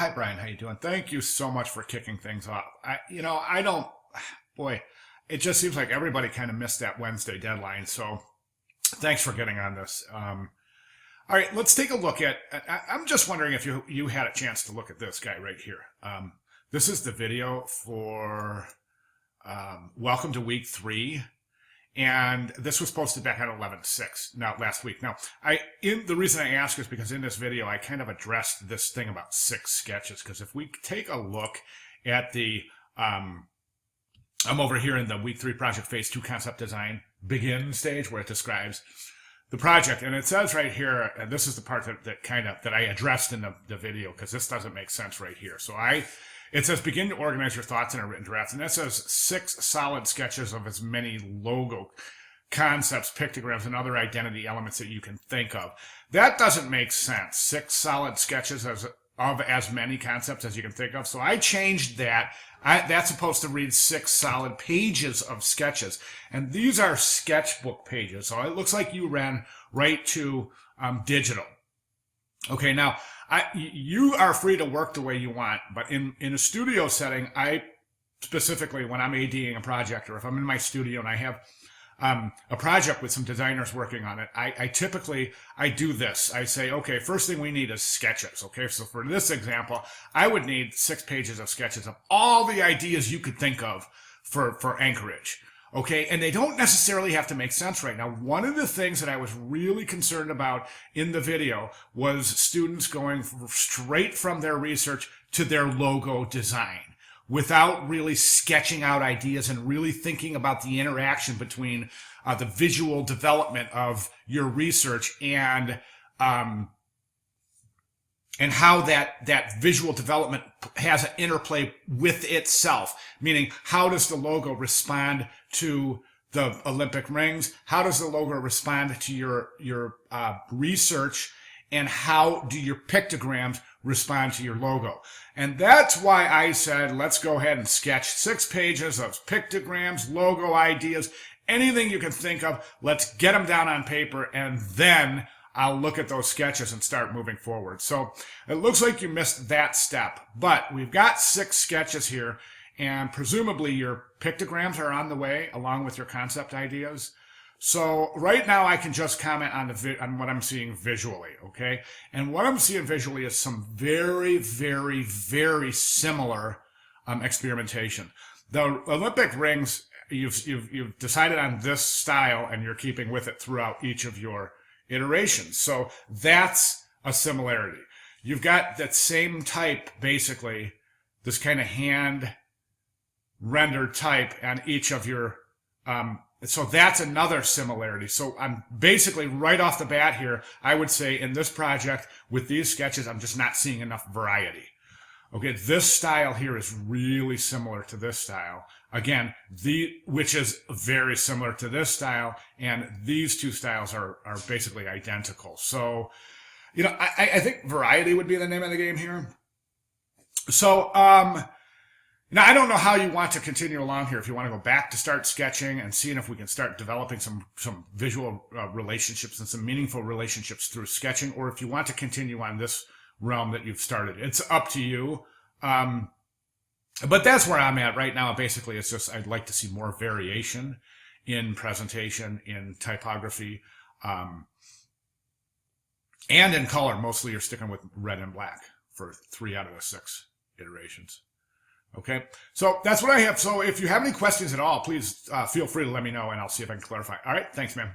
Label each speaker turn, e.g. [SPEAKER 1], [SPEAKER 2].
[SPEAKER 1] Hi, Brian. How you doing? Thank you so much for kicking things off. I don't, boy, it just seems like everybody kind of missed that Wednesday deadline. So thanks for getting on this. All right, let's take a look at. I'm just wondering if you had a chance to look at this guy right here. This is the video for Welcome to Week 3. And this was posted back on 11/6, now last week. Now, the reason I ask is because in this video I kind of addressed this thing about 6 sketches. Because if we take a look at the, I'm over here in the Week 3 project phase 2 concept design begin stage where it describes the project, and it says right here, and this is the part that I addressed in the video because this doesn't make sense right here. So it says begin to organize your thoughts in a written draft, and that says 6 solid sketches of as many logo concepts, pictograms, and other identity elements that you can think of. That doesn't make sense. 6 solid sketches of as many concepts as you can think of. So I changed that. That's supposed to read 6 solid pages of sketches, and these are sketchbook pages. So it looks like you ran right to digital. Okay, now you are free to work the way you want, but in a studio setting, I specifically, when I'm ADing a project, or if I'm in my studio and I have a project with some designers working on it, I typically do this. I say, okay, first thing we need is sketches. Okay, so for this example, I would need 6 pages of sketches of all the ideas you could think of for Anchorage. Okay, and they don't necessarily have to make sense right now. One of the things that I was really concerned about in the video was students going straight from their research to their logo design without really sketching out ideas and really thinking about the interaction between the visual development of your research and how that visual development has an interplay with itself. Meaning, how does the logo respond to the Olympic rings? How does the logo respond to your research? And how do your pictograms respond to your logo? And that's why I said, let's go ahead and sketch 6 pages of pictograms, logo ideas, anything you can think of. Let's get them down on paper, and then I'll look at those sketches and start moving forward. So it looks like you missed that step, but we've got 6 sketches here, and presumably your pictograms are on the way along with your concept ideas. So right now I can just comment on what I'm seeing visually, okay? And what I'm seeing visually is some very, very, very similar experimentation. The Olympic rings, you've decided on this style, and you're keeping with it throughout each of your iterations. So that's a similarity. You've got that same type, basically, this kind of hand rendered type on each of your, so that's another similarity. So I'm basically right off the bat here, I would say in this project with these sketches, I'm just not seeing enough variety. Okay, this style here is really similar to this style. Again, which is very similar to this style, and these 2 styles are basically identical. So, I think variety would be the name of the game here. So, now I don't know how you want to continue along here. If you want to go back to start sketching and seeing if we can start developing some visual relationships and some meaningful relationships through sketching, or if you want to continue on this realm that you've started. It's up to you. But that's where I'm at right now. Basically, it's just I'd like to see more variation in presentation, in typography, and in color. Mostly you're sticking with red and black for 3 out of the 6 iterations. Okay, so that's what I have. So if you have any questions at all, please feel free to let me know, and I'll see if I can clarify. All right, thanks, man.